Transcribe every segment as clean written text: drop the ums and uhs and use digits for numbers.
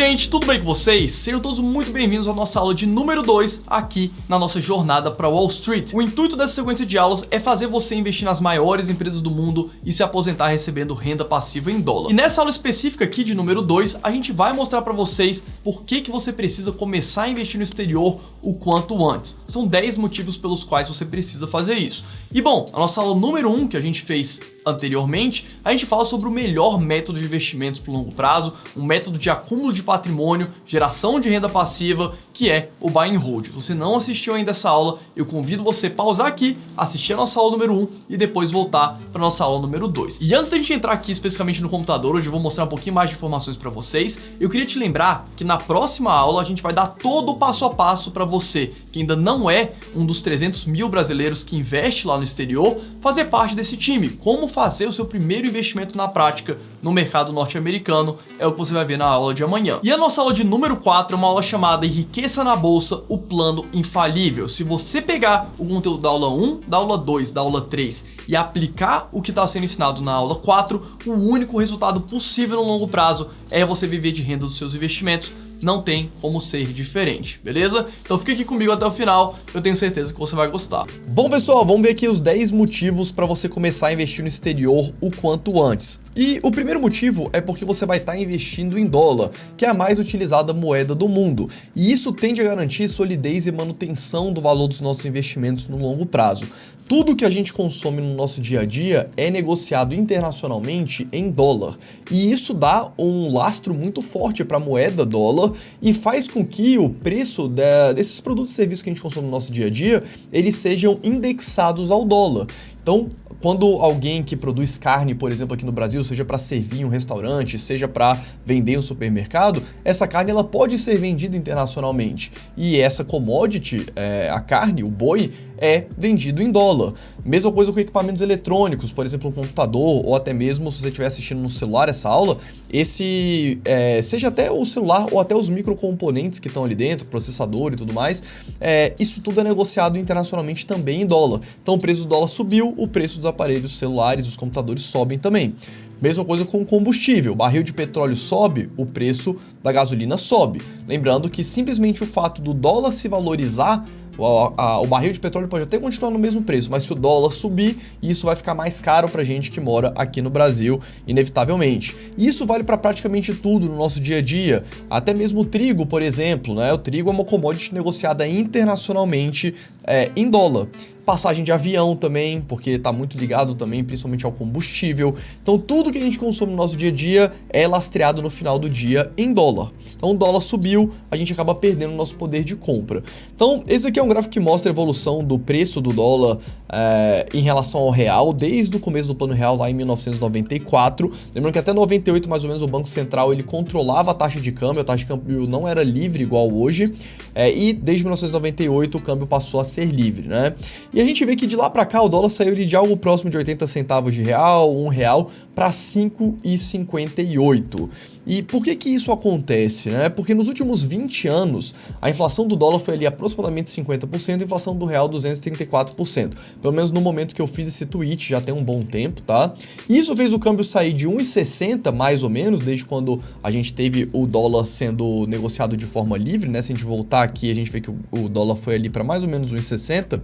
gente, tudo bem com vocês? Sejam todos muito bem-vindos à nossa aula de número 2 aqui na nossa jornada para Wall Street. O intuito dessa sequência de aulas é fazer você investir nas maiores empresas do mundo e se aposentar recebendo renda passiva em dólar. E nessa aula específica aqui de número 2, a gente vai mostrar para vocês por que você precisa começar a investir no exterior o quanto antes. São 10 motivos pelos quais você precisa fazer isso. E bom, a nossa aula número 1 que a gente fez anteriormente, a gente fala sobre o melhor método de investimentos por longo prazo, um método de acúmulo de patrimônio, geração de renda passiva, que é o Buy and Hold. Se você não assistiu ainda essa aula, eu convido você a pausar aqui, assistir a nossa aula número 1 e depois voltar para a nossa aula número 2. E antes da gente entrar aqui especificamente no computador, hoje eu vou mostrar um pouquinho mais de informações para vocês. Eu queria te lembrar que na próxima aula a gente vai dar todo o passo a passo para você, que ainda não é um dos 300 mil brasileiros que investe lá no exterior, fazer parte desse time. Como fazer o seu primeiro investimento na prática no mercado norte-americano é o que você vai ver na aula de amanhã. E a nossa aula de número 4 é uma aula chamada Enriqueça na Bolsa, o Plano Infalível. Se você pegar o conteúdo da aula 1, da aula 2, da aula 3 e aplicar o que está sendo ensinado na aula 4, o único resultado possível no longo prazo é você viver de renda dos seus investimentos. Não tem como ser diferente, beleza? Então fica aqui comigo até o final, eu tenho certeza que você vai gostar. Bom, pessoal, vamos ver aqui os 10 motivos para você começar a investir no exterior o quanto antes. E o primeiro motivo é porque você vai estar investindo em dólar, que é a mais utilizada moeda do mundo. E isso tende a garantir solidez e manutenção do valor dos nossos investimentos no longo prazo. Tudo que a gente consome no nosso dia a dia é negociado internacionalmente em dólar. E isso dá um lastro muito forte para a moeda dólar e faz com que o preço desses produtos e serviços que a gente consome no nosso dia a dia, eles sejam indexados ao dólar. Então, quando alguém que produz carne, por exemplo, aqui no Brasil, seja para servir em um restaurante, seja para vender em um supermercado, essa carne ela pode ser vendida internacionalmente. E essa commodity, a carne, o boi, é vendido em dólar. Mesma coisa com equipamentos eletrônicos, por exemplo, um computador, ou até mesmo se você estiver assistindo no celular essa aula, seja até o celular ou até os microcomponentes que estão ali dentro, processador e tudo mais, isso tudo é negociado internacionalmente também em dólar. Então o preço do dólar subiu, o preço dos aparelhos celulares, dos computadores sobem também. Mesma coisa com o combustível, o barril de petróleo sobe, o preço da gasolina sobe. Lembrando que simplesmente o fato do dólar se valorizar, o barril de petróleo pode até continuar no mesmo preço, mas se o dólar subir, isso vai ficar mais caro pra gente que mora aqui no Brasil, inevitavelmente. E isso vale para praticamente tudo no nosso dia a dia, até mesmo o trigo, por exemplo, né? O trigo é uma commodity negociada internacionalmente em dólar. Passagem de avião também, porque está muito ligado também principalmente ao combustível. Então tudo que a gente consome no nosso dia a dia é lastreado no final do dia em dólar. Então o dólar subiu, a gente acaba perdendo o nosso poder de compra. Então esse aqui é um gráfico que mostra a evolução do preço do dólar em relação ao real, desde o começo do plano real lá em 1994. Lembrando que até 98 mais ou menos o Banco Central ele controlava a taxa de câmbio não era livre igual hoje, e desde 1998 o câmbio passou a ser livre, né? E a gente vê que de lá para cá o dólar saiu de algo próximo de 80 centavos de real, R$1 para 5,58. E por que isso acontece, né? Porque nos últimos 20 anos, a inflação do dólar foi ali aproximadamente 50%, a inflação do real 234%. Pelo menos no momento que eu fiz esse tweet, já tem um bom tempo, tá? E isso fez o câmbio sair de 1,60 mais ou menos, desde quando a gente teve o dólar sendo negociado de forma livre, né? Se a gente voltar aqui, a gente vê que o dólar foi ali para mais ou menos 1,60.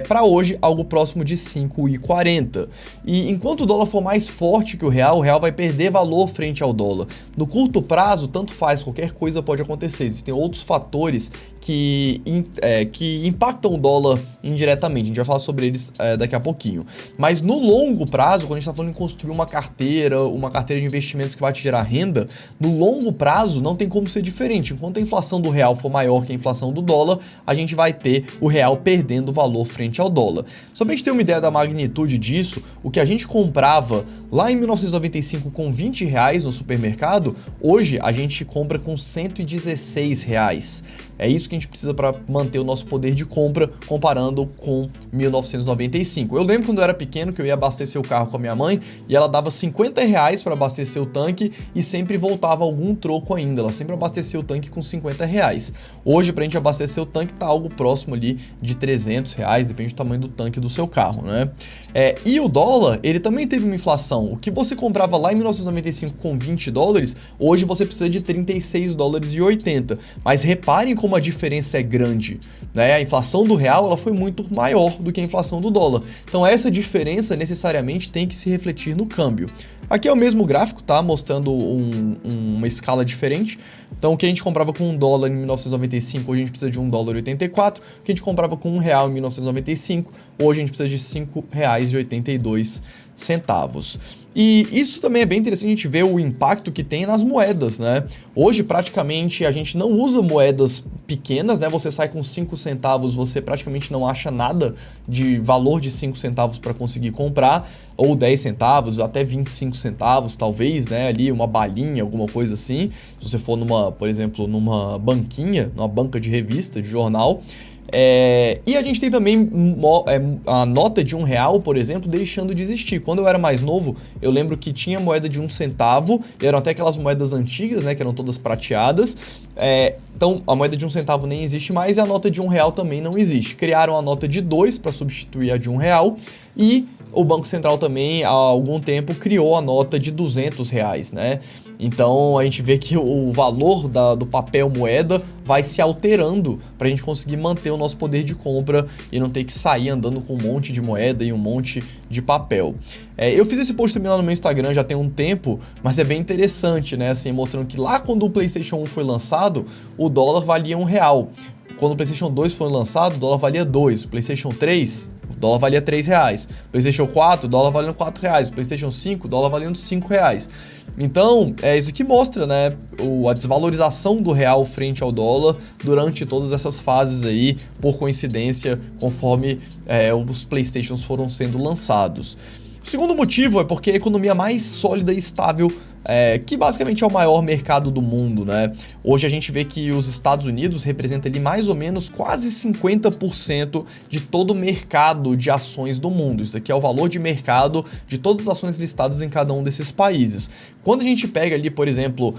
Para hoje, algo próximo de 5,40. E enquanto o dólar for mais forte que o real vai perder valor frente ao dólar. No curto prazo, tanto faz, qualquer coisa pode acontecer. Existem outros fatores que impactam o dólar indiretamente. A gente vai falar sobre eles daqui a pouquinho. Mas no longo prazo, quando a gente está falando em construir uma carteira de investimentos que vai te gerar renda, no longo prazo não tem como ser diferente. Enquanto a inflação do real for maior que a inflação do dólar, a gente vai ter o real perdendo valor frente ao dólar. Só pra gente ter uma ideia da magnitude disso, o que a gente comprava lá em 1995 com R$20 no supermercado, hoje a gente compra com R$116. É isso que a gente precisa para manter o nosso poder de compra comparando com 1995. Eu lembro quando eu era pequeno que eu ia abastecer o carro com a minha mãe e ela dava R$50 para abastecer o tanque e sempre voltava algum troco ainda. Ela sempre abastecia o tanque com R$50. Hoje, pra gente abastecer o tanque, tá algo próximo ali de R$300, depende do tamanho do tanque do seu carro, né? E o dólar, ele também teve uma inflação. O que você comprava lá em 1995 com $20, hoje você precisa de $36,80. Mas reparem como a diferença é grande, né? A inflação do real, ela foi muito maior do que a inflação do dólar. Então essa diferença necessariamente tem que se refletir no câmbio. Aqui é o mesmo gráfico, tá? Mostrando uma escala diferente. Então o que a gente comprava com $1 em 1995, hoje a gente precisa de $1,84. O que a gente comprava com R$1 em 1995, hoje a gente precisa de R$5,82. E isso também é bem interessante a gente ver o impacto que tem nas moedas, né? Hoje praticamente a gente não usa moedas pequenas, né? Você sai com 5 centavos, você praticamente não acha nada de valor de 5 centavos para conseguir comprar, ou 10 centavos, até 25 centavos, talvez, né? Ali uma balinha, alguma coisa assim. Se você for por exemplo, numa banquinha, numa banca de revista, de jornal. E a gente tem também a nota de R$1, por exemplo, deixando de existir. Quando eu era mais novo, eu lembro que tinha moeda de 1 centavo, e eram até aquelas moedas antigas, né, que eram todas prateadas. Então a moeda de 1 centavo nem existe mais e a nota de R$1 também não existe. Criaram a nota de 2 para substituir a de R$1 e o Banco Central também há algum tempo criou a nota de R$200, né? Então a gente vê que o valor do papel moeda vai se alterando para a gente conseguir manter o nosso poder de compra e não ter que sair andando com um monte de moeda e um monte de papel. Eu fiz esse post também lá no meu Instagram já tem um tempo, mas é bem interessante, né? Assim, mostrando que lá quando o PlayStation 1 foi lançado, o dólar valia R$1. Quando o PlayStation 2 foi lançado, o dólar valia 2. O PlayStation 3, o dólar valia R$3. O PlayStation 4, o dólar valendo R$4. O PlayStation 5, o dólar valendo R$5. Então, é isso que mostra, né, a desvalorização do real frente ao dólar durante todas essas fases aí, por coincidência, conforme os PlayStations foram sendo lançados. O segundo motivo é porque a economia mais sólida e estável, que basicamente é o maior mercado do mundo, né? Hoje a gente vê que os Estados Unidos representam ali mais ou menos quase 50% de todo o mercado de ações do mundo. Isso aqui é o valor de mercado de todas as ações listadas em cada um desses países. Quando a gente pega ali, por exemplo,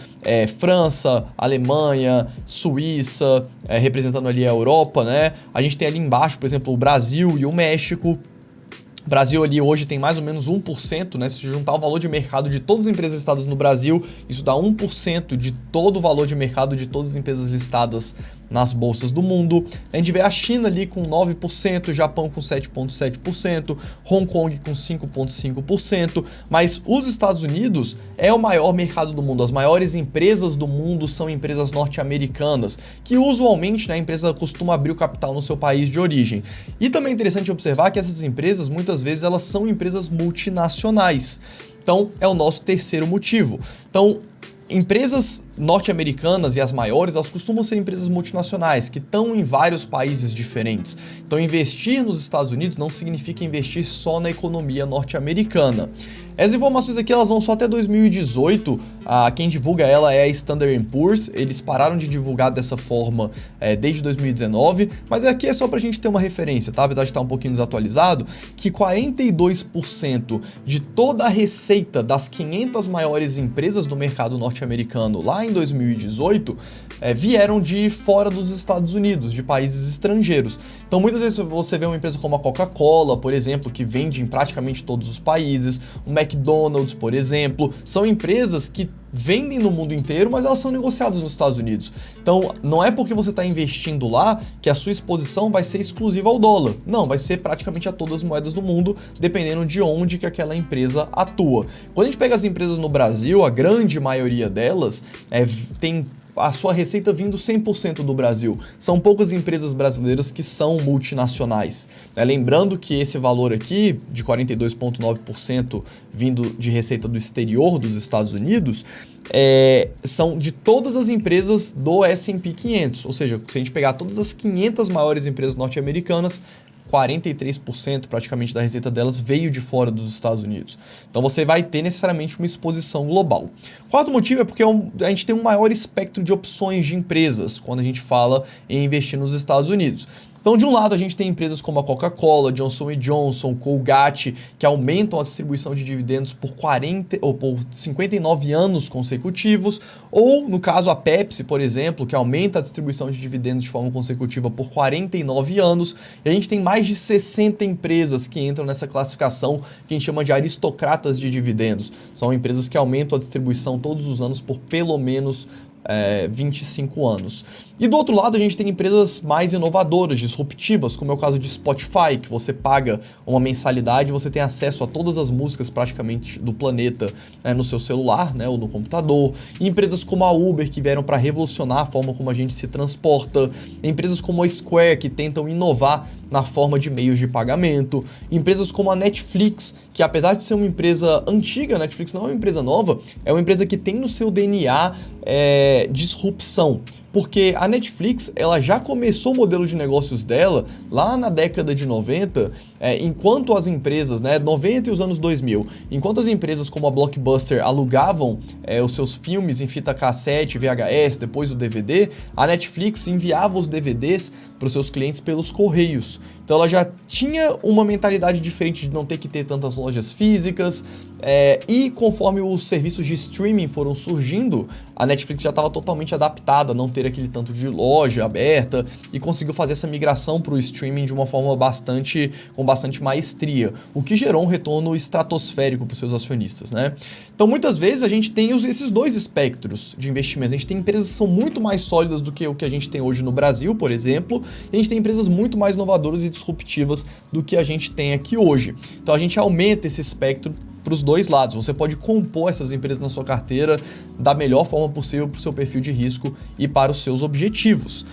França, Alemanha, Suíça, representando ali a Europa, né? A gente tem ali embaixo, por exemplo, o Brasil e o México. O Brasil ali hoje tem mais ou menos 1%, né? Se juntar o valor de mercado de todas as empresas listadas no Brasil, isso dá 1% de todo o valor de mercado de todas as empresas listadas nas bolsas do mundo. A gente vê a China ali com 9%, Japão com 7,7%, Hong Kong com 5,5%, mas os Estados Unidos é o maior mercado do mundo. As maiores empresas do mundo são empresas norte-americanas, que usualmente, né, a empresa costuma abrir o capital no seu país de origem. E também é interessante observar que essas empresas, muitas vezes, elas são empresas multinacionais. Então, é o nosso terceiro motivo. Então, empresas norte-americanas e as maiores, elas costumam ser empresas multinacionais que estão em vários países diferentes. Então investir nos Estados Unidos não significa investir só na economia norte-americana. As informações aqui elas vão só até 2018, quem divulga ela é a Standard & Poor's, eles pararam de divulgar dessa forma desde 2019, mas aqui é só pra gente ter uma referência, tá? Apesar de estar um pouquinho desatualizado, que 42% de toda a receita das 500 maiores empresas do mercado norte-americano lá em 2018 vieram de fora dos Estados Unidos, de países estrangeiros. Então muitas vezes você vê uma empresa como a Coca-Cola, por exemplo, que vende em praticamente todos os países, o McDonald's, por exemplo, são empresas que vendem no mundo inteiro, mas elas são negociadas nos Estados Unidos. Então, não é porque você está investindo lá que a sua exposição vai ser exclusiva ao dólar. Não, vai ser praticamente a todas as moedas do mundo, dependendo de onde que aquela empresa atua. Quando a gente pega as empresas no Brasil, a grande maioria delas tem a sua receita vindo 100% do Brasil. São poucas empresas brasileiras que são multinacionais. Lembrando que esse valor aqui, de 42,9% vindo de receita do exterior dos Estados Unidos, são de todas as empresas do S&P 500. Ou seja, se a gente pegar todas as 500 maiores empresas norte-americanas, 43% praticamente da receita delas veio de fora dos Estados Unidos. Então você vai ter necessariamente uma exposição global. O quarto motivo é porque a gente tem um maior espectro de opções de empresas quando a gente fala em investir nos Estados Unidos. Então, de um lado, a gente tem empresas como a Coca-Cola, Johnson & Johnson, Colgate, que aumentam a distribuição de dividendos por 59 anos consecutivos, ou, no caso, a Pepsi, por exemplo, que aumenta a distribuição de dividendos de forma consecutiva por 49 anos. E a gente tem mais de 60 empresas que entram nessa classificação que a gente chama de aristocratas de dividendos. São empresas que aumentam a distribuição todos os anos por pelo menos 25 anos. E do outro lado a gente tem empresas mais inovadoras, disruptivas, como é o caso de Spotify, que você paga uma mensalidade e você tem acesso a todas as músicas praticamente do planeta no seu celular, ou no computador. E empresas como a Uber, que vieram para revolucionar a forma como a gente se transporta. Empresas como a Square, que tentam inovar na forma de meios de pagamento. Empresas como a Netflix, que apesar de ser uma empresa antiga, a Netflix não é uma empresa nova, é uma empresa que tem no seu DNA disrupção. Porque a Netflix, ela já começou o modelo de negócios dela lá na década de 90, enquanto as empresas, 90 e os anos 2000, enquanto as empresas como a Blockbuster alugavam os seus filmes em fita cassete, VHS, depois o DVD, a Netflix enviava os DVDs para os seus clientes pelos correios. Então ela já tinha uma mentalidade diferente de não ter que ter tantas lojas físicas, e conforme os serviços de streaming foram surgindo, a Netflix já estava totalmente adaptada a não ter aquele tanto de loja aberta e conseguiu fazer essa migração para o streaming de uma forma com bastante maestria, o que gerou um retorno estratosférico para os seus acionistas, Então muitas vezes a gente tem esses dois espectros de investimentos. A gente tem empresas que são muito mais sólidas do que o que a gente tem hoje no Brasil, por exemplo, e a gente tem empresas muito mais inovadoras e disruptivas do que a gente tem aqui hoje. Então a gente aumenta esse espectro para os dois lados. Você pode compor essas empresas na sua carteira da melhor forma possível para o seu perfil de risco e para os seus objetivos.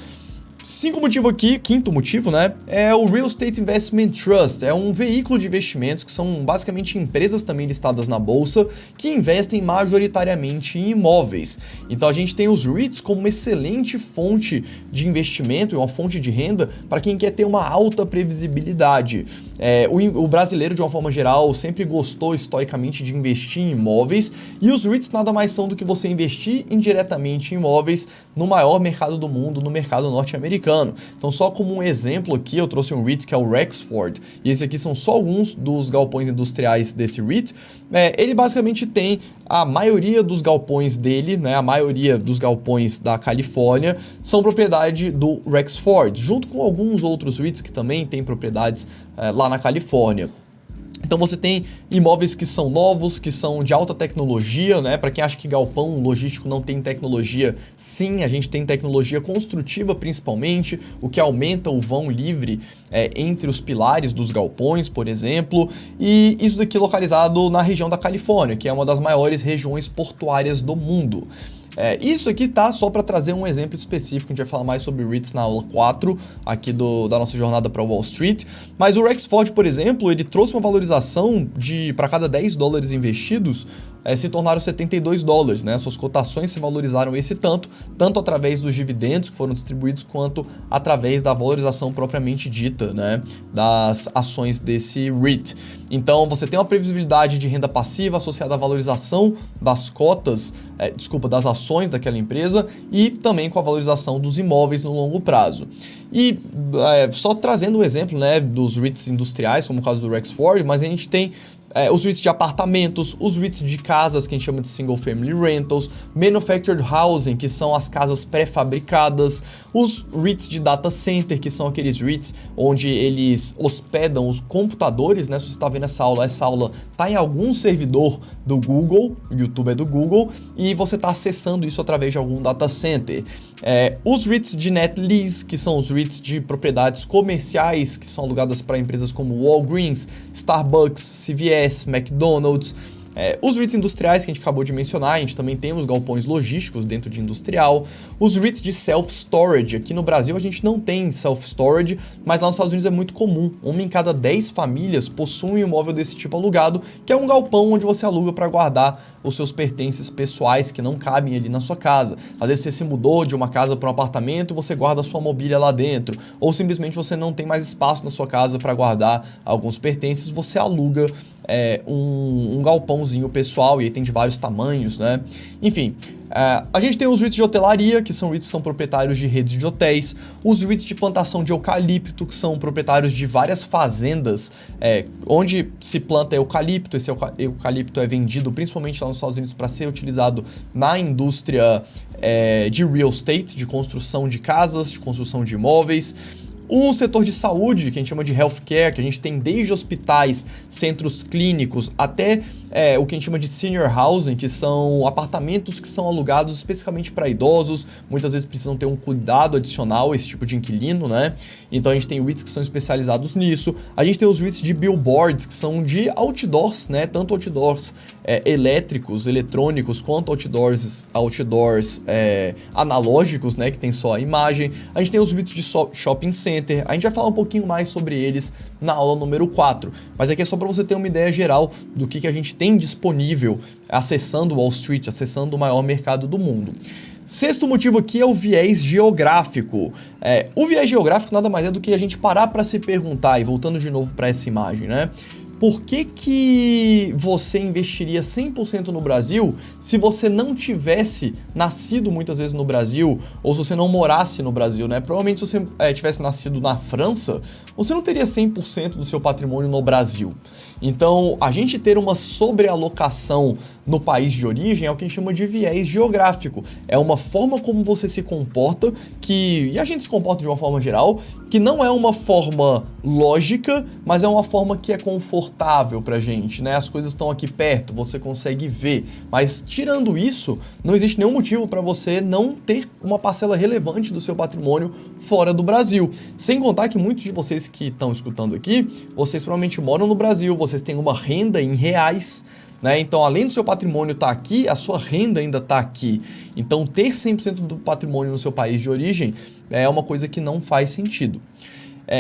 Quinto motivo, é o Real Estate Investment Trust. É um veículo de investimentos que são basicamente empresas também listadas na bolsa que investem majoritariamente em imóveis. Então a gente tem os REITs como uma excelente fonte de investimento e uma fonte de renda para quem quer ter uma alta previsibilidade. O brasileiro, de uma forma geral, sempre gostou historicamente de investir em imóveis, e os REITs nada mais são do que você investir indiretamente em imóveis no maior mercado do mundo, no mercado norte-americano. Então, só como um exemplo aqui, eu trouxe um REIT que é o Rexford, e esse aqui são só alguns dos galpões industriais desse REIT. Ele basicamente tem a maioria dos galpões dele, a maioria dos galpões da Califórnia são propriedade do Rexford, junto com alguns outros REITs que também têm propriedades lá na Califórnia. Então você tem imóveis que são novos, que são de alta tecnologia, Para quem acha que galpão logístico não tem tecnologia, sim, a gente tem tecnologia construtiva principalmente, o que aumenta o vão livre entre os pilares dos galpões, por exemplo, e isso daqui localizado na região da Califórnia, que é uma das maiores regiões portuárias do mundo. Isso aqui tá só para trazer um exemplo específico. A gente vai falar mais sobre REITs na aula 4 aqui da nossa jornada para Wall Street, mas o Rexford, por exemplo, ele trouxe uma valorização de, para cada $10 investidos, se tornaram $72, Suas cotações se valorizaram esse tanto através dos dividendos que foram distribuídos, quanto através da valorização propriamente dita, das ações desse REIT. Então você tem uma previsibilidade de renda passiva associada à valorização das cotas, das ações daquela empresa, e também com a valorização dos imóveis no longo prazo. E só trazendo um exemplo, dos REITs industriais, como o caso do Rexford, mas a gente tem os REITs de apartamentos, os REITs de casas, que a gente chama de Single Family Rentals, Manufactured Housing, que são as casas pré-fabricadas, os REITs de Data Center, que são aqueles REITs onde eles hospedam os computadores, Se você está vendo essa aula está em algum servidor do Google, o YouTube é do Google, e você está acessando isso através de algum data center. Os REITs de Net Lease, que são os REITs de propriedades comerciais, que são alugadas para empresas como Walgreens, Starbucks, CVS, McDonald's. Os REITs industriais que a gente acabou de mencionar, a gente também tem os galpões logísticos dentro de industrial, os REITs de self-storage. Aqui no Brasil a gente não tem self-storage, mas lá nos Estados Unidos é muito comum. Uma em cada 10 famílias possui um imóvel desse tipo alugado, que é um galpão onde você aluga para guardar os seus pertences pessoais que não cabem ali na sua casa. Às vezes você se mudou de uma casa para um apartamento, você guarda a sua mobília lá dentro, ou simplesmente você não tem mais espaço na sua casa para guardar alguns pertences, você aluga um galpãozinho pessoal, e aí tem de vários tamanhos, né? Enfim, a gente tem os REITs de hotelaria, que são REITs que são proprietários de redes de hotéis, os REITs de plantação de eucalipto, que são proprietários de várias fazendas onde se planta eucalipto. Esse eucalipto é vendido principalmente lá nos Estados Unidos para ser utilizado na indústria de real estate, de construção de casas, de construção de imóveis. O setor de saúde, que a gente chama de healthcare, que a gente tem desde hospitais, centros clínicos, até o que a gente chama de senior housing, que são apartamentos que são alugados especificamente para idosos, muitas vezes precisam ter um cuidado adicional, esse tipo de inquilino, né? Então a gente tem REITs que são especializados nisso. A gente tem os REITs de billboards, que são de outdoors, né? Tanto outdoors elétricos, eletrônicos, quanto outdoors analógicos, né? Que tem só a imagem. A gente tem os REITs de shopping center. A gente vai falar um pouquinho mais sobre eles na aula número 4. Mas aqui é só para você ter uma ideia geral do que a gente tem disponível acessando Wall Street, acessando o maior mercado do mundo. Sexto motivo aqui é o viés geográfico. O viés geográfico nada mais é do que a gente parar para se perguntar, e voltando de novo para essa imagem, né? Por que você investiria 100% no Brasil se você não tivesse nascido muitas vezes no Brasil, ou se você não morasse no Brasil, né? Provavelmente se você tivesse nascido na França, você não teria 100% do seu patrimônio no Brasil. Então, a gente ter uma sobrealocação no país de origem é o que a gente chama de viés geográfico. É uma forma como você se comporta, e a gente se comporta de uma forma geral, que não é uma forma lógica, mas é uma forma que é confortável pra gente, né? As coisas estão aqui perto, você consegue ver. Mas tirando isso, não existe nenhum motivo para você não ter uma parcela relevante do seu patrimônio fora do Brasil. Sem contar que muitos de vocês que estão escutando aqui, vocês provavelmente moram no Brasil, vocês têm uma renda em reais, né? Então, além do seu patrimônio estar aqui, a sua renda ainda está aqui. Então, ter 100% do patrimônio no seu país de origem é uma coisa que não faz sentido.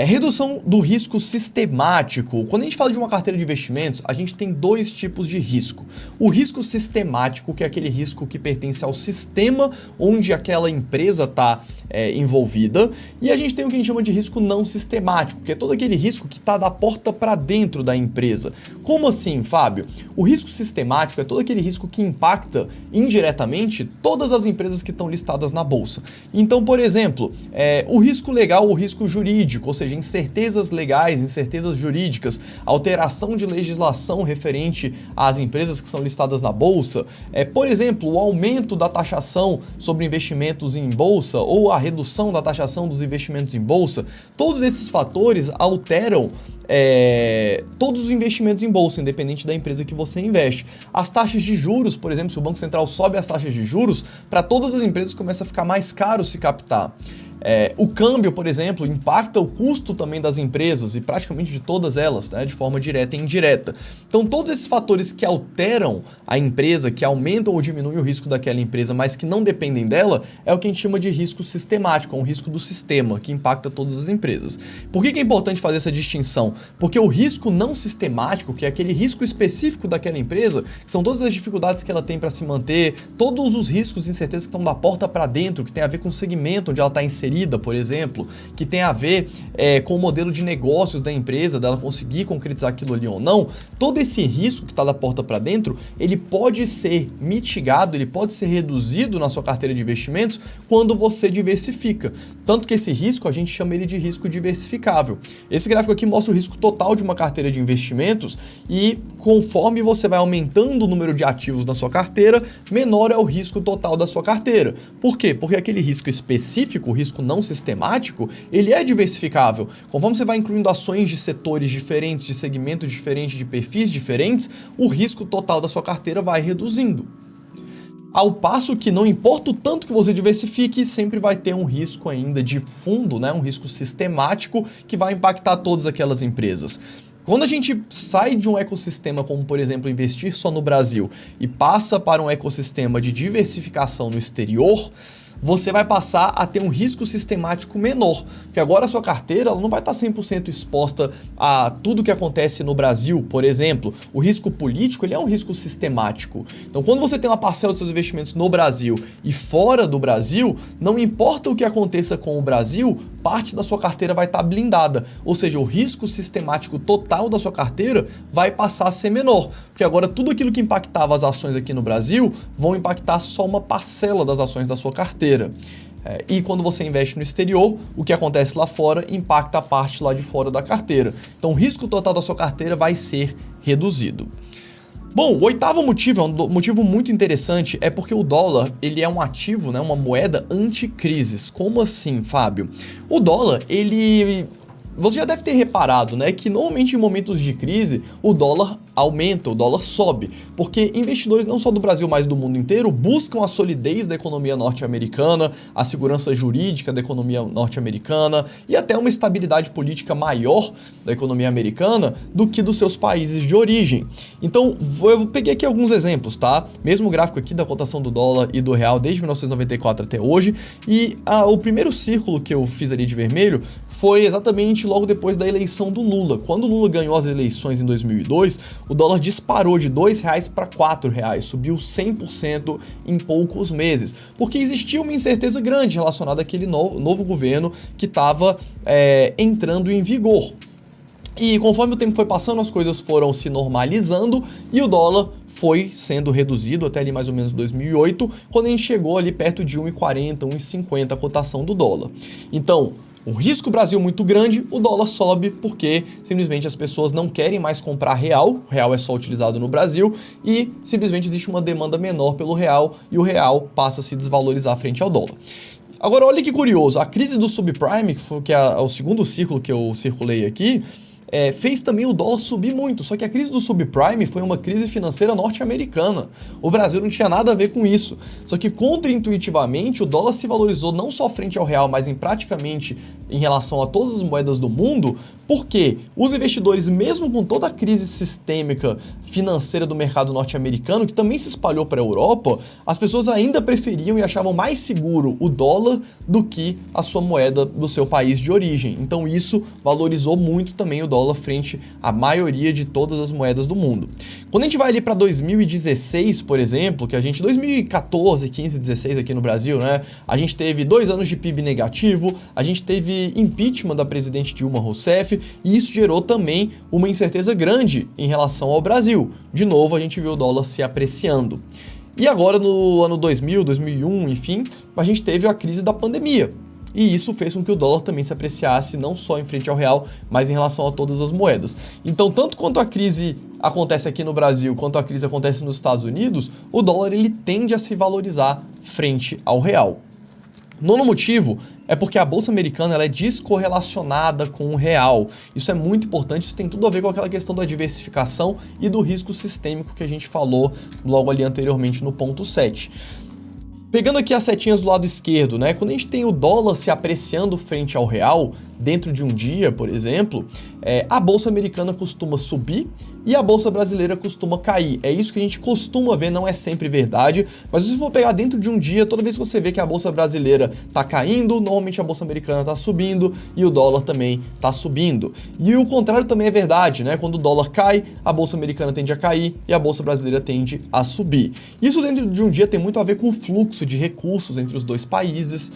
Redução do risco sistemático. Quando a gente fala de uma carteira de investimentos, a gente tem dois tipos de risco. O risco sistemático, que é aquele risco que pertence ao sistema onde aquela empresa está envolvida, e a gente tem o que a gente chama de risco não sistemático, que é todo aquele risco que está da porta para dentro da empresa. Como assim, Fábio? O risco sistemático é todo aquele risco que impacta indiretamente todas as empresas que estão listadas na bolsa. Então, por exemplo, o risco legal ou risco jurídico, ou seja, incertezas legais, incertezas jurídicas, alteração de legislação referente às empresas que são listadas na bolsa, por exemplo, o aumento da taxação sobre investimentos em bolsa ou a redução da taxação dos investimentos em bolsa, todos esses fatores alteram todos os investimentos em bolsa, independente da empresa que você investe. As taxas de juros, por exemplo, se o Banco Central sobe as taxas de juros, para todas as empresas começa a ficar mais caro se captar. O câmbio, por exemplo, impacta o custo também das empresas e praticamente de todas elas, né, de forma direta e indireta. Então, todos esses fatores que alteram a empresa, que aumentam ou diminuem o risco daquela empresa, mas que não dependem dela, é o que a gente chama de risco sistemático, é um risco do sistema, que impacta todas as empresas. Por que é importante fazer essa distinção? Porque o risco não sistemático, que é aquele risco específico daquela empresa, que são todas as dificuldades que ela tem para se manter, todos os riscos e incertezas que estão da porta para dentro, que tem a ver com o segmento onde ela está inserida, por exemplo, que tem a ver com o modelo de negócios da empresa, dela conseguir concretizar aquilo ali ou não, todo esse risco que está da porta para dentro, ele pode ser mitigado, ele pode ser reduzido na sua carteira de investimentos quando você diversifica. Tanto que esse risco, a gente chama ele de risco diversificável. Esse gráfico aqui mostra o risco total de uma carteira de investimentos e conforme você vai aumentando o número de ativos na sua carteira, menor é o risco total da sua carteira. Por quê? Porque aquele risco específico, o risco não sistemático, ele é diversificável. Conforme você vai incluindo ações de setores diferentes, de segmentos diferentes, de perfis diferentes, o risco total da sua carteira vai reduzindo. Ao passo que não importa o tanto que você diversifique, sempre vai ter um risco ainda de fundo, né? Um risco sistemático que vai impactar todas aquelas empresas. Quando a gente sai de um ecossistema como, por exemplo, investir só no Brasil e passa para um ecossistema de diversificação no exterior, você vai passar a ter um risco sistemático menor, porque agora a sua carteira ela não vai estar 100% exposta a tudo que acontece no Brasil, por exemplo. O risco político ele é um risco sistemático. Então, quando você tem uma parcela dos seus investimentos no Brasil e fora do Brasil, não importa o que aconteça com o Brasil, parte da sua carteira vai estar blindada, ou seja, o risco sistemático total da sua carteira vai passar a ser menor, porque agora tudo aquilo que impactava as ações aqui no Brasil vão impactar só uma parcela das ações da sua carteira. E quando você investe no exterior, o que acontece lá fora impacta a parte lá de fora da carteira. Então o risco total da sua carteira vai ser reduzido. Bom, o oitavo motivo, é um motivo muito interessante, é porque o dólar, ele é um ativo, né, uma moeda anticrises. Como assim, Fábio? O dólar, ele... Você já deve ter reparado, né, que normalmente em momentos de crise, o dólar aumenta, o dólar sobe, porque investidores não só do Brasil, mas do mundo inteiro buscam a solidez da economia norte-americana, a segurança jurídica da economia norte-americana e até uma estabilidade política maior da economia americana do que dos seus países de origem. Então, eu peguei aqui alguns exemplos, tá? Mesmo gráfico aqui da cotação do dólar e do real desde 1994 até hoje, e o primeiro círculo que eu fiz ali de vermelho foi exatamente logo depois da eleição do Lula. Quando o Lula ganhou as eleições em 2002, o dólar disparou de R$2 para R$4, subiu 100% em poucos meses, porque existia uma incerteza grande relacionada àquele novo governo que estava entrando em vigor. E conforme o tempo foi passando, as coisas foram se normalizando e o dólar foi sendo reduzido até ali mais ou menos 2008, quando a gente chegou ali perto de 1,40, 1,50 a cotação do dólar. Então, o risco Brasil muito grande, o dólar sobe porque simplesmente as pessoas não querem mais comprar real, o real é só utilizado no Brasil e simplesmente existe uma demanda menor pelo real e o real passa a se desvalorizar frente ao dólar. Agora olha que curioso, a crise do subprime, que é o segundo círculo que eu circulei aqui, fez também o dólar subir muito, só que a crise do subprime foi uma crise financeira norte-americana. O Brasil não tinha nada a ver com isso. Só que contraintuitivamente o dólar se valorizou não só frente ao real, mas praticamente em relação a todas as moedas do mundo, porque os investidores, mesmo com toda a crise sistêmica financeira do mercado norte-americano, que também se espalhou para a Europa, as pessoas ainda preferiam e achavam mais seguro o dólar do que a sua moeda do seu país de origem. Então isso valorizou muito também o dólar frente à maioria de todas as moedas do mundo. Quando a gente vai ali para 2016, por exemplo, que a gente 2014, 15, 16 aqui no Brasil, né? A gente teve 2 anos de PIB negativo, a gente teve impeachment da presidente Dilma Rousseff e isso gerou também uma incerteza grande em relação ao Brasil. De novo, a gente viu o dólar se apreciando. E agora no ano 2000, 2001, enfim, a gente teve a crise da pandemia. E isso fez com que o dólar também se apreciasse não só em frente ao real, mas em relação a todas as moedas. Então, tanto quanto a crise acontece aqui no Brasil, quanto a crise acontece nos Estados Unidos, o dólar ele tende a se valorizar frente ao real. Nono motivo é porque a bolsa americana ela é descorrelacionada com o real. Isso é muito importante, isso tem tudo a ver com aquela questão da diversificação e do risco sistêmico que a gente falou logo ali anteriormente no ponto 7. Pegando aqui as setinhas do lado esquerdo, né? Quando a gente tem o dólar se apreciando frente ao real, dentro de um dia, por exemplo, a bolsa americana costuma subir e a bolsa brasileira costuma cair. É isso que a gente costuma ver, não é sempre verdade, mas se você for pegar dentro de um dia, toda vez que você vê que a bolsa brasileira está caindo, normalmente a bolsa americana está subindo e o dólar também está subindo. E o contrário também é verdade, né? Quando o dólar cai, a bolsa americana tende a cair e a bolsa brasileira tende a subir. Isso dentro de um dia tem muito a ver com o fluxo de recursos entre os dois países,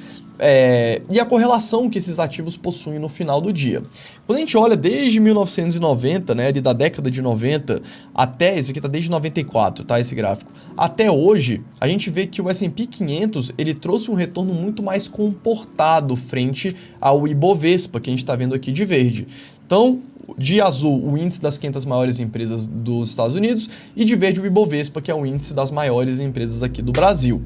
e a correlação que esses ativos possuem no final do dia. Quando a gente olha desde 1990, né, da década de 90 até, isso aqui tá desde 94, tá, esse gráfico, até hoje, a gente vê que o S&P 500, ele trouxe um retorno muito mais comportado frente ao Ibovespa, que a gente está vendo aqui de verde. Então, de azul, o índice das 500 maiores empresas dos Estados Unidos, e de verde o Ibovespa, que é o índice das maiores empresas aqui do Brasil.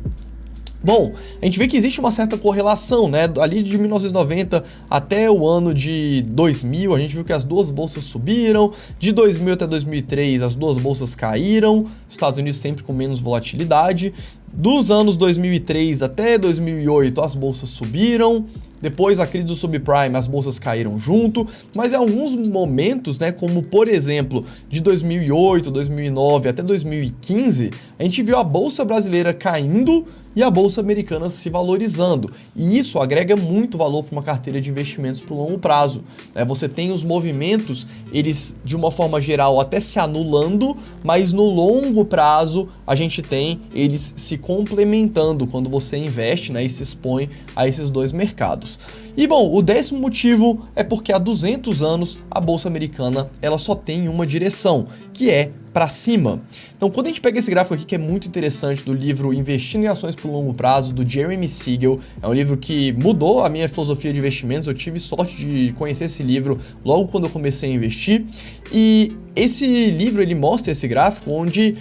Bom, a gente vê que existe uma certa correlação, né? Ali de 1990 até o ano de 2000, a gente viu que as duas bolsas subiram, de 2000 até 2003 as duas bolsas caíram, Estados Unidos sempre com menos volatilidade. Dos anos 2003 até 2008 as bolsas subiram, depois a crise do subprime as bolsas caíram junto, mas em alguns momentos, né, como por exemplo de 2008, 2009 até 2015, a gente viu a bolsa brasileira caindo e a bolsa americana se valorizando, e isso agrega muito valor para uma carteira de investimentos para o longo prazo. Você tem os movimentos, eles de uma forma geral até se anulando, mas no longo prazo a gente tem eles se complementando quando você investe, né, e se expõe a esses dois mercados. E bom, o 10º motivo é porque há 200 anos a bolsa americana ela só tem uma direção, que é para cima. Então, quando a gente pega esse gráfico aqui, que é muito interessante, do livro Investindo em Ações por Longo Prazo, do Jeremy Siegel, é um livro que mudou a minha filosofia de investimentos. Eu tive sorte de conhecer esse livro logo quando eu comecei a investir, e esse livro ele mostra esse gráfico onde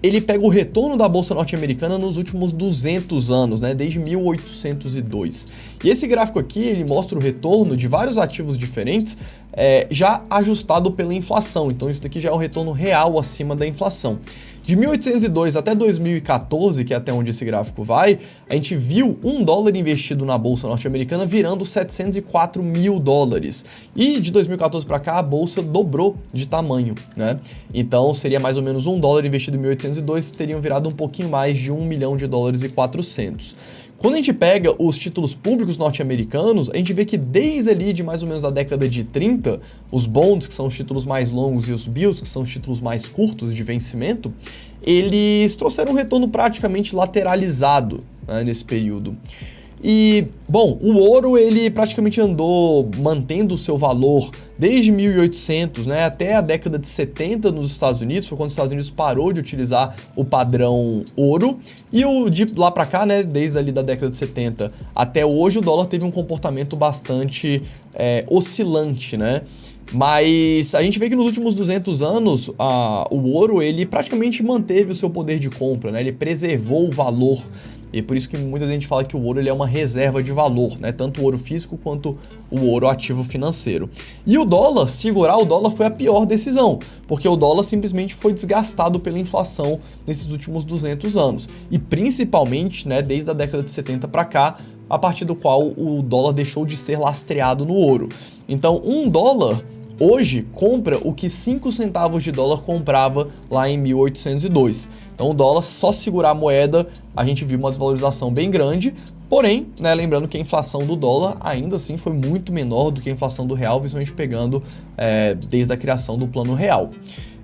ele pega o retorno da bolsa norte-americana nos últimos 200 anos, né, desde 1802. E esse gráfico aqui, ele mostra o retorno de vários ativos diferentes, já ajustado pela inflação. Então isso daqui já é um retorno real acima da inflação. De 1802 até 2014, que é até onde esse gráfico vai, a gente viu $1 investido na bolsa norte-americana virando 704 mil dólares. E de 2014 para cá a bolsa dobrou de tamanho, né? Então seria mais ou menos $1 investido em 1802, teriam virado um pouquinho mais de $1.400.000. Quando a gente pega os títulos públicos norte-americanos, a gente vê que desde ali de mais ou menos a década de 30, os bonds, que são os títulos mais longos, e os bills, que são os títulos mais curtos de vencimento, eles trouxeram um retorno praticamente lateralizado, né, nesse período. E, bom, o ouro ele praticamente andou mantendo o seu valor desde 1800, né, até a década de 70 nos Estados Unidos, foi quando os Estados Unidos parou de utilizar o padrão ouro, e de lá para cá, né, desde ali da década de 70 até hoje, o dólar teve um comportamento bastante oscilante, né? Mas a gente vê que nos últimos 200 anos o ouro ele praticamente manteve o seu poder de compra, né? Ele preservou o valor. E é por isso que muita gente fala que o ouro ele é uma reserva de valor, né? Tanto o ouro físico quanto o ouro ativo financeiro. E o dólar, segurar o dólar foi a pior decisão, porque o dólar simplesmente foi desgastado pela inflação nesses últimos 200 anos. E principalmente, né, desde a década de 70 para cá, a partir do qual o dólar deixou de ser lastreado no ouro. Então, $1 hoje compra o que 5 centavos de dólar comprava lá em 1802. Então o dólar, só segurar a moeda, a gente viu uma desvalorização bem grande, porém, né, lembrando que a inflação do dólar ainda assim foi muito menor do que a inflação do real, principalmente pegando desde a criação do Plano Real.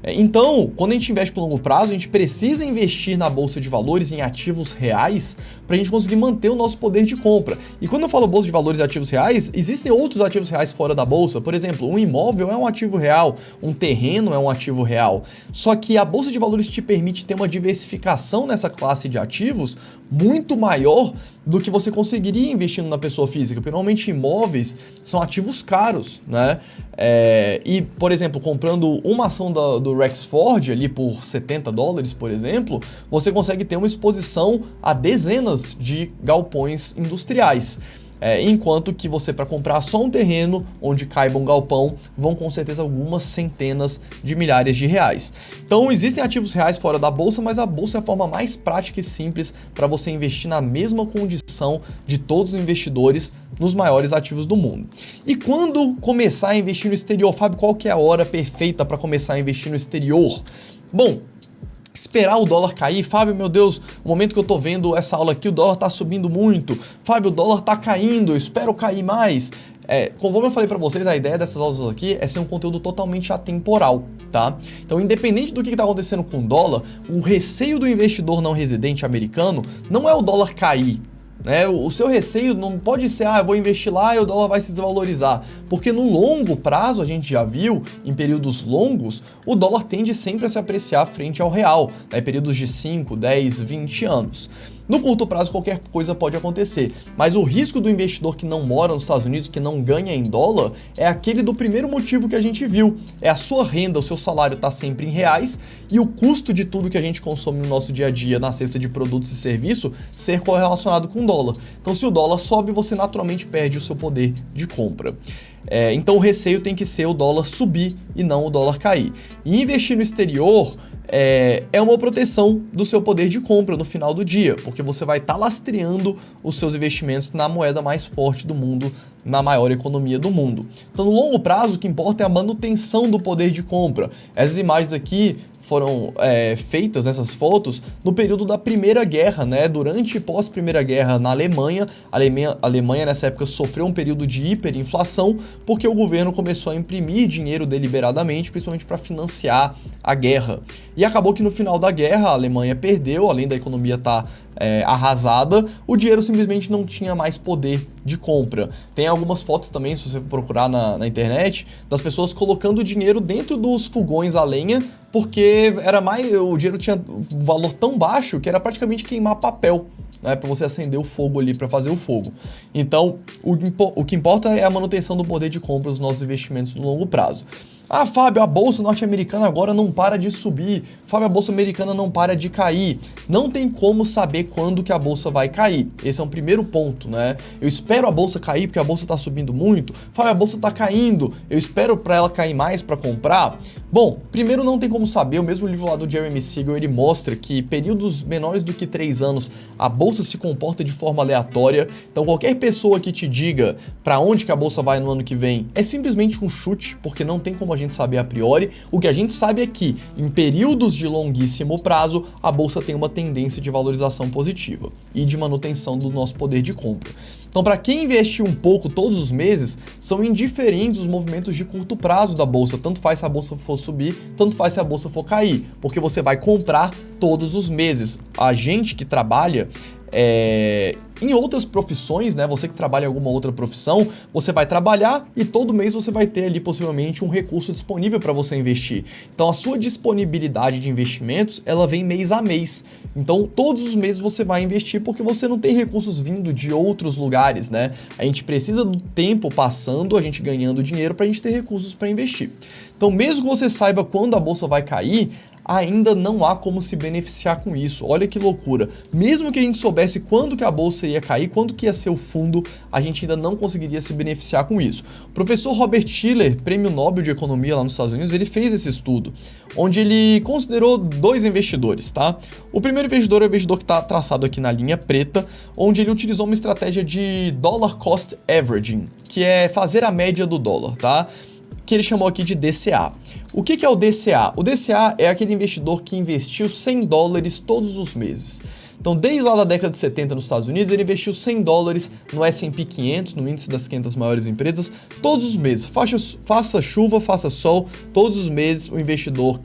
Então, quando a gente investe por longo prazo, a gente precisa investir na bolsa de valores, em ativos reais, para a gente conseguir manter o nosso poder de compra. E quando eu falo bolsa de valores e ativos reais, existem outros ativos reais fora da bolsa. Por exemplo, um imóvel é um ativo real, um terreno é um ativo real. Só que a bolsa de valores te permite ter uma diversificação nessa classe de ativos muito maior do que você conseguiria investindo na pessoa física, porque normalmente imóveis são ativos caros, né? E, por exemplo, comprando uma ação do Rexford ali por $70, por exemplo, você consegue ter uma exposição a dezenas de galpões industriais. Enquanto que você, para comprar só um terreno onde caiba um galpão, vão com certeza algumas centenas de milhares de reais. Então existem ativos reais fora da bolsa, mas a bolsa é a forma mais prática e simples para você investir na mesma condição de todos os investidores nos maiores ativos do mundo. E quando começar a investir no exterior? Fábio, qual que é a hora perfeita para começar a investir no exterior? Bom, esperar o dólar cair. Fábio, meu Deus, no momento que eu tô vendo essa aula aqui, o dólar tá subindo muito. Fábio, o dólar tá caindo, eu espero cair mais. Conforme eu falei pra vocês, a ideia dessas aulas aqui é ser um conteúdo totalmente atemporal, tá? Então, independente do que tá acontecendo com o dólar, o receio do investidor não residente americano não é o dólar cair. O seu receio não pode ser, eu vou investir lá e o dólar vai se desvalorizar, porque no longo prazo, a gente já viu, em períodos longos, o dólar tende sempre a se apreciar frente ao real, períodos de 5, 10, 20 anos. No curto prazo, qualquer coisa pode acontecer, mas o risco do investidor que não mora nos Estados Unidos, que não ganha em dólar, é aquele do primeiro motivo que a gente viu. É a sua renda, o seu salário está sempre em reais e o custo de tudo que a gente consome no nosso dia a dia, na cesta de produtos e serviços, ser correlacionado com o dólar. Então, se o dólar sobe, você naturalmente perde o seu poder de compra. Então o receio tem que ser o dólar subir e não o dólar cair. E investir no exterior é uma proteção do seu poder de compra no final do dia, porque você vai estar lastreando os seus investimentos na moeda mais forte do mundo, na maior economia do mundo. Então, no longo prazo, o que importa é a manutenção do poder de compra. Essas imagens aqui foram feitas, essas fotos, no período da Primeira Guerra, né? Durante e pós-Primeira Guerra na Alemanha. A Alemanha, nessa época, sofreu um período de hiperinflação, porque o governo começou a imprimir dinheiro deliberadamente, principalmente para financiar a guerra. E acabou que no final da guerra, a Alemanha perdeu, além da economia estar arrasada, o dinheiro simplesmente não tinha mais poder de compra. Tem algumas fotos também, se você procurar na internet, das pessoas colocando dinheiro dentro dos fogões a lenha, porque o dinheiro tinha um valor tão baixo que era praticamente queimar papel, né, para você acender o fogo ali, para fazer o fogo. Então, o que importa é a manutenção do poder de compra dos nossos investimentos no longo prazo. Ah, Fábio, a bolsa norte-americana agora não para de subir. Fábio, a bolsa americana não para de cair. Não tem como saber quando que a bolsa vai cair. Esse é um primeiro ponto, né? Eu espero a bolsa cair porque a bolsa está subindo muito. Fábio, a bolsa está caindo. Eu espero para ela cair mais para comprar. Bom, primeiro não tem como saber. O mesmo livro lá do Jeremy Siegel, ele mostra que períodos menores do que 3 anos a bolsa se comporta de forma aleatória. Então qualquer pessoa que te diga para onde que a bolsa vai no ano que vem é simplesmente um chute, porque não tem como a gente saber a priori. O que a gente sabe é que em períodos de longuíssimo prazo a bolsa tem uma tendência de valorização positiva e de manutenção do nosso poder de compra. Então, para quem investir um pouco todos os meses, são indiferentes os movimentos de curto prazo da bolsa. Tanto faz se a bolsa for subir, tanto faz se a bolsa for cair, porque você vai comprar todos os meses. A gente que trabalha em outras profissões, né? Você que trabalha em alguma outra profissão, você vai trabalhar e todo mês você vai ter ali possivelmente um recurso disponível para você investir. Então a sua disponibilidade de investimentos, ela vem mês a mês. Então todos os meses você vai investir porque você não tem recursos vindo de outros lugares, né? A gente precisa do tempo passando, a gente ganhando dinheiro para a gente ter recursos para investir. Então mesmo que você saiba quando a bolsa vai cair, ainda não há como se beneficiar com isso. Olha que loucura. Mesmo que a gente soubesse quando que a bolsa ia cair, quando que ia ser o fundo, a gente ainda não conseguiria se beneficiar com isso. O professor Robert Shiller, prêmio Nobel de Economia lá nos Estados Unidos, ele fez esse estudo, onde ele considerou 2 investidores, tá? O primeiro investidor é o investidor que está traçado aqui na linha preta, onde ele utilizou uma estratégia de Dollar Cost Averaging, que é fazer a média do dólar, tá? Que ele chamou aqui de DCA. O que é o DCA? O DCA é aquele investidor que investiu $100 todos os meses. Então, desde lá da década de 70 nos Estados Unidos, ele investiu $100 no S&P 500, no índice das 500 maiores empresas, todos os meses. Faça chuva, faça sol, todos os meses o investidor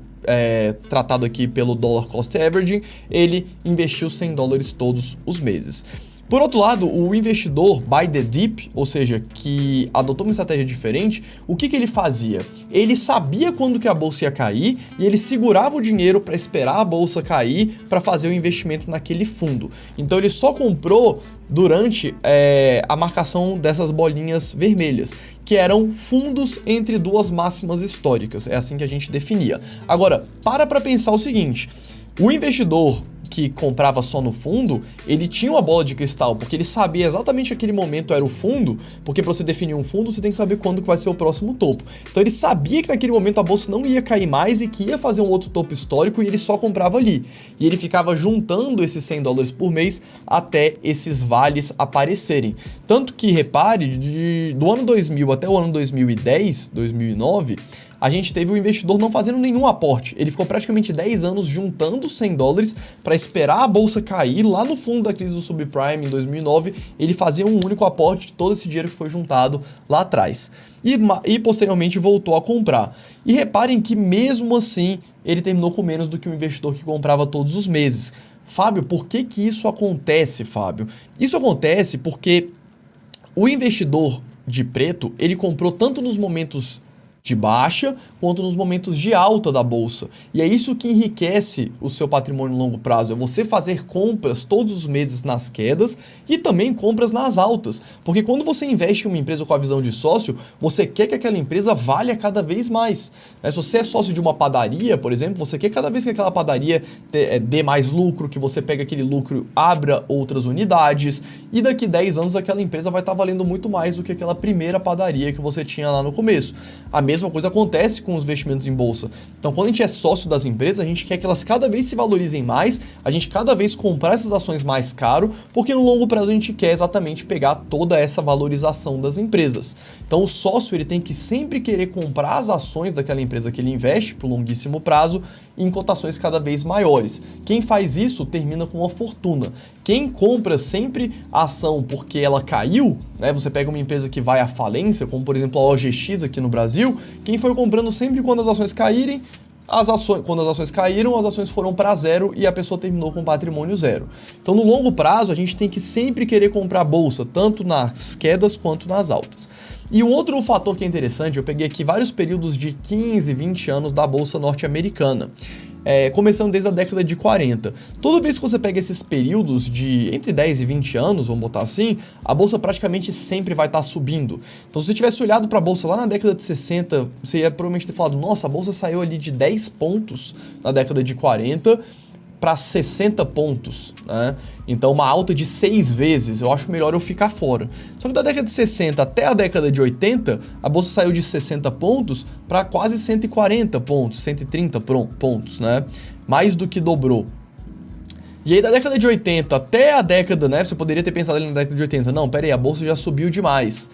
tratado aqui pelo Dollar Cost Averaging, ele investiu $100 todos os meses. Por outro lado, o investidor buy the dip, ou seja, que adotou uma estratégia diferente, o que ele fazia? Ele sabia quando que a bolsa ia cair e ele segurava o dinheiro para esperar a bolsa cair para fazer o investimento naquele fundo. Então ele só comprou durante a marcação dessas bolinhas vermelhas, que eram fundos entre 2 máximas históricas. É assim que a gente definia. Agora, para pensar o seguinte, o investidor que comprava só no fundo, ele tinha uma bola de cristal, porque ele sabia exatamente aquele momento era o fundo, porque para você definir um fundo, você tem que saber quando que vai ser o próximo topo. Então ele sabia que naquele momento a bolsa não ia cair mais e que ia fazer um outro topo histórico e ele só comprava ali. E ele ficava juntando esses $100 por mês até esses vales aparecerem. Tanto que, repare, do ano 2000 até o ano 2010, 2009, a gente teve o investidor não fazendo nenhum aporte. Ele ficou praticamente 10 anos juntando $100 para esperar a bolsa cair. Lá no fundo da crise do subprime em 2009, ele fazia um único aporte de todo esse dinheiro que foi juntado lá atrás. E posteriormente voltou a comprar. E reparem que mesmo assim, ele terminou com menos do que um investidor que comprava todos os meses. Fábio, por que isso acontece, Fábio? Isso acontece porque o investidor de preto, ele comprou tanto nos momentos de baixa quanto nos momentos de alta da bolsa. E é isso que enriquece o seu patrimônio no longo prazo, é você fazer compras todos os meses nas quedas e também compras nas altas. Porque quando você investe em uma empresa com a visão de sócio, você quer que aquela empresa valha cada vez mais. Se você é sócio de uma padaria, por exemplo, você quer cada vez que aquela padaria dê mais lucro, que você pega aquele lucro, abra outras unidades, e daqui 10 anos aquela empresa vai estar valendo muito mais do que aquela primeira padaria que você tinha lá no começo. A mesma coisa acontece com os investimentos em bolsa. Então, quando a gente é sócio das empresas, a gente quer que elas cada vez se valorizem mais, a gente cada vez comprar essas ações mais caro, porque no longo prazo a gente quer exatamente pegar toda essa valorização das empresas. Então, o sócio ele tem que sempre querer comprar as ações daquela empresa que ele investe por longuíssimo prazo em cotações cada vez maiores. Quem faz isso termina com uma fortuna. Quem compra sempre a ação porque ela caiu, né? Você pega uma empresa que vai à falência, como por exemplo a OGX aqui no Brasil, quem foi comprando sempre quando as ações caírem, quando as ações caíram, as ações foram para zero e a pessoa terminou com patrimônio zero. Então, no longo prazo, a gente tem que sempre querer comprar bolsa, tanto nas quedas quanto nas altas. E um outro fator que é interessante, eu peguei aqui vários períodos de 15, 20 anos da bolsa norte-americana. Começando desde a década de 40. Toda vez que você pega esses períodos de entre 10 e 20 anos, vamos botar assim, a bolsa praticamente sempre vai estar subindo. Então, se você tivesse olhado para a bolsa lá na década de 60, você ia provavelmente ter falado, nossa, a bolsa saiu ali de 10 pontos na década de 40 para 60 pontos, né? Então uma alta de 6 vezes, eu acho melhor eu ficar fora. Só que da década de 60 até a década de 80, a bolsa saiu de 60 pontos para quase 140 pontos, 130 pontos, né? Mais do que dobrou. E aí da década de 80 até a década, né? Você poderia ter pensado ali na década de 80, não, pera aí, a bolsa já subiu demais.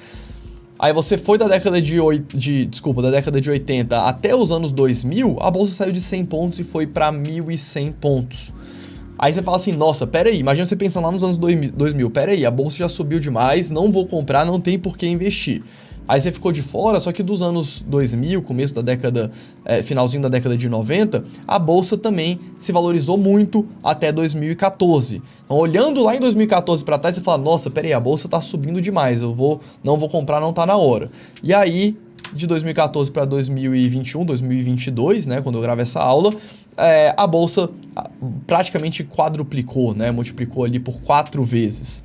Aí você foi da década de 80 até os anos 2000, a bolsa saiu de 100 pontos e foi para 1.100 pontos. Aí você fala assim, nossa, pera aí, imagina você pensando lá nos anos 2000, pera aí, a bolsa já subiu demais, não vou comprar, não tem por que investir. Aí você ficou de fora, só que dos anos 2000, começo da década, finalzinho da década de 90, a bolsa também se valorizou muito até 2014. Então, olhando lá em 2014 para trás, você fala, nossa, peraí, a bolsa tá subindo demais, não vou comprar, não tá na hora. E aí, de 2014 para 2021, 2022, né, quando eu gravo essa aula, a bolsa praticamente quadruplicou, né, multiplicou ali por 4 vezes.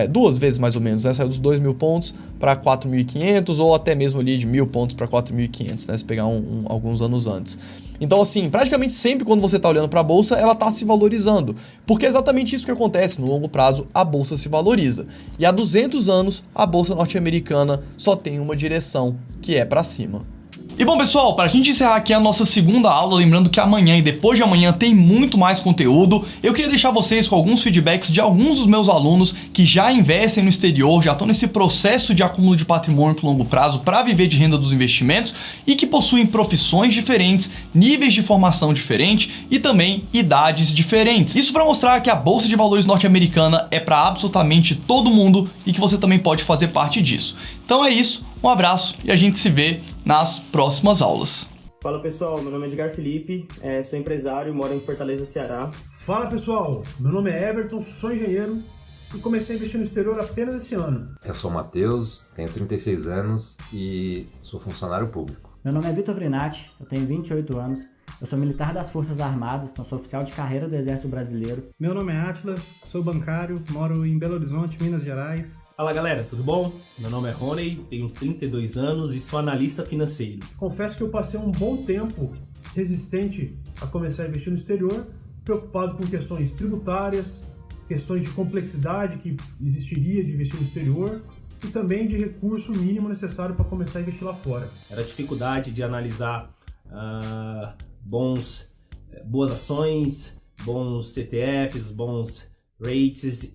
2 vezes mais ou menos, né? Saiu dos 2.000 pontos para 4.500 ou até mesmo ali de 1.000 pontos para 4.500, né? Se pegar alguns anos antes. Então, assim, praticamente sempre quando você está olhando para a bolsa, ela está se valorizando, porque é exatamente isso que acontece. No longo prazo, a bolsa se valoriza. E há 200 anos, a bolsa norte-americana só tem uma direção, que é para cima. E bom, pessoal, para a gente encerrar aqui a nossa segunda aula, lembrando que amanhã e depois de amanhã tem muito mais conteúdo, eu queria deixar vocês com alguns feedbacks de alguns dos meus alunos que já investem no exterior, já estão nesse processo de acúmulo de patrimônio por longo prazo para viver de renda dos investimentos e que possuem profissões diferentes, níveis de formação diferentes e também idades diferentes. Isso para mostrar que a Bolsa de Valores norte-americana é para absolutamente todo mundo e que você também pode fazer parte disso. Então é isso. Um abraço e a gente se vê nas próximas aulas. Fala pessoal, meu nome é Edgar Felipe, sou empresário, moro em Fortaleza, Ceará. Fala pessoal, meu nome é Everton, sou engenheiro e comecei a investir no exterior apenas esse ano. Eu sou o Matheus, tenho 36 anos e sou funcionário público. Meu nome é Vitor Brinatti, eu tenho 28 anos, eu sou militar das Forças Armadas, então sou oficial de carreira do Exército Brasileiro. Meu nome é Átila, sou bancário, moro em Belo Horizonte, Minas Gerais. Fala galera, tudo bom? Meu nome é Rony, tenho 32 anos e sou analista financeiro. Confesso que eu passei um bom tempo resistente a começar a investir no exterior, preocupado com questões tributárias, questões de complexidade que existiria de investir no exterior e também de recurso mínimo necessário para começar a investir lá fora. Era a dificuldade de analisar boas ações, bons CTFs, bons rates,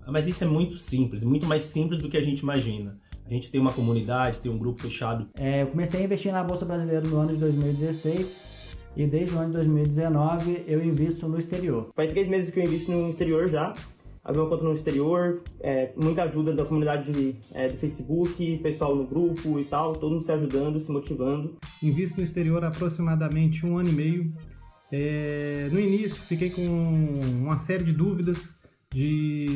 mas isso é muito simples, muito mais simples do que a gente imagina. A gente tem uma comunidade, tem um grupo fechado. Eu comecei a investir na Bolsa Brasileira no ano de 2016 e desde o ano de 2019 eu invisto no exterior. Faz 3 meses que eu invisto no exterior já. Abri uma conta no exterior, muita ajuda da comunidade do Facebook, pessoal no grupo e tal, todo mundo se ajudando, se motivando. Invisto no exterior há aproximadamente 1 ano e meio. No início fiquei com uma série de dúvidas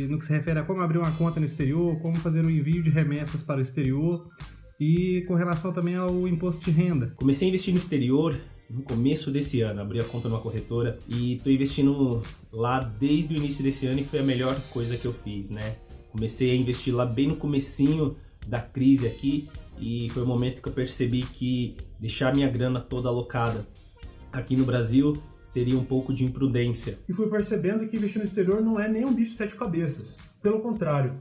no que se refere a como abrir uma conta no exterior, como fazer um envio de remessas para o exterior. e com relação também ao imposto de renda. Comecei a investir no exterior no começo desse ano, abri a conta numa corretora e estou investindo lá desde o início desse ano e foi a melhor coisa que eu fiz, né? Comecei a investir lá bem no comecinho da crise aqui e foi o momento que eu percebi que deixar minha grana toda alocada aqui no Brasil seria um pouco de imprudência. E fui percebendo que investir no exterior não é nem um bicho de 7 cabeças. Pelo contrário,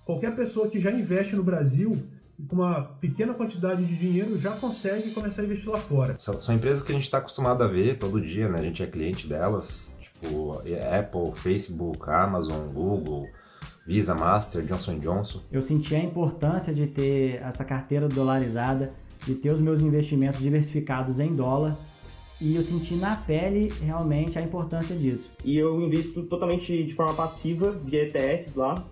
qualquer pessoa que já investe no Brasil e com uma pequena quantidade de dinheiro já consegue começar a investir lá fora. São empresas que a gente está acostumado a ver todo dia, né? A gente é cliente delas, tipo Apple, Facebook, Amazon, Google, Visa, Master, Johnson & Johnson. Eu senti a importância de ter essa carteira dolarizada, de ter os meus investimentos diversificados em dólar, e eu senti na pele realmente a importância disso. E eu invisto totalmente de forma passiva via ETFs lá.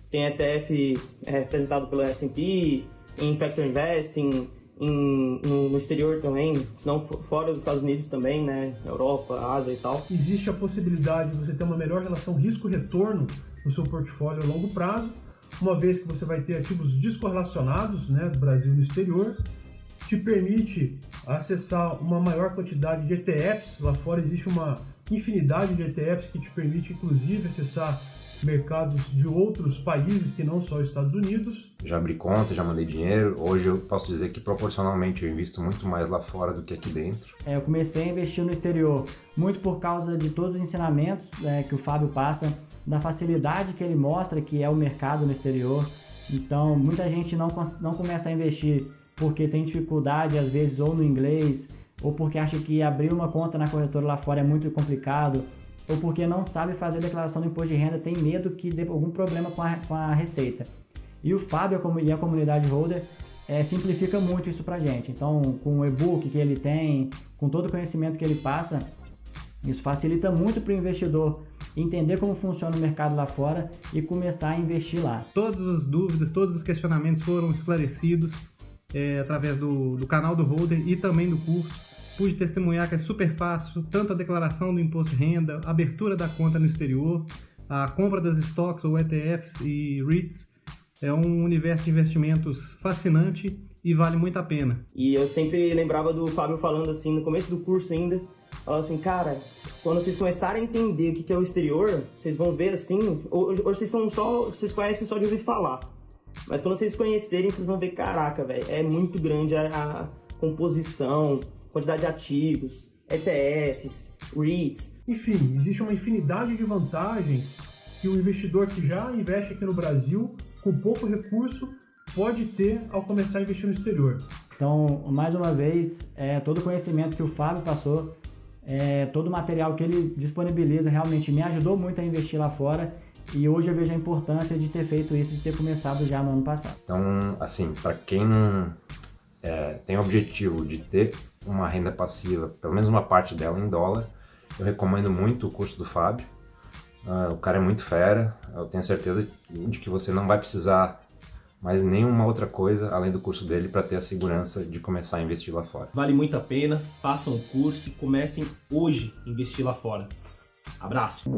Tem ETF representado pela S&P, em Factor Investing, no exterior também, se não fora dos Estados Unidos também, né? Europa, Ásia e tal. Existe a possibilidade de você ter uma melhor relação risco-retorno no seu portfólio a longo prazo, uma vez que você vai ter ativos descorrelacionados, né, do Brasil e no exterior, te permite acessar uma maior quantidade de ETFs. Lá fora existe uma infinidade de ETFs que te permite, inclusive, acessar mercados de outros países que não só os Estados Unidos. Já abri conta, já mandei dinheiro. Hoje eu posso dizer que proporcionalmente eu invisto muito mais lá fora do que aqui dentro. Eu comecei a investir no exterior muito por causa de todos os ensinamentos que o Fábio passa, da facilidade que ele mostra que é o mercado no exterior. Então muita gente não começa a investir porque tem dificuldade às vezes ou no inglês, ou porque acha que abrir uma conta na corretora lá fora é muito complicado, ou porque não sabe fazer a declaração do imposto de renda, tem medo que dê algum problema com a receita. E o Fábio e a comunidade holder simplifica muito isso pra gente. Então, com o e-book que ele tem, com todo o conhecimento que ele passa, isso facilita muito para o investidor entender como funciona o mercado lá fora e começar a investir lá. Todas as dúvidas, todos os questionamentos foram esclarecidos através do canal do holder e também do curso. Pude testemunhar que é super fácil, tanto a declaração do imposto de renda, a abertura da conta no exterior, a compra das stocks ou ETFs e REITs. É um universo de investimentos fascinante e vale muito a pena. E eu sempre lembrava do Fábio falando assim, no começo do curso ainda, falando assim, cara, quando vocês começarem a entender o que é o exterior, vocês vão ver assim, hoje vocês conhecem só de ouvir falar, mas quando vocês conhecerem, vocês vão ver, caraca, velho, é muito grande a composição, quantidade de ativos, ETFs, REITs. Enfim, existe uma infinidade de vantagens que o investidor que já investe aqui no Brasil, com pouco recurso, pode ter ao começar a investir no exterior. Então, mais uma vez, todo o conhecimento que o Fábio passou, todo o material que ele disponibiliza realmente me ajudou muito a investir lá fora, e hoje eu vejo a importância de ter feito isso, de ter começado já no ano passado. Então, assim, para quem não tem o objetivo de ter uma renda passiva, pelo menos uma parte dela em dólar, eu recomendo muito o curso do Fábio. O cara é muito fera, eu tenho certeza de que você não vai precisar mais nenhuma outra coisa além do curso dele para ter a segurança de começar a investir lá fora. Vale muito a pena, façam o curso e comecem hoje a investir lá fora. Abraço!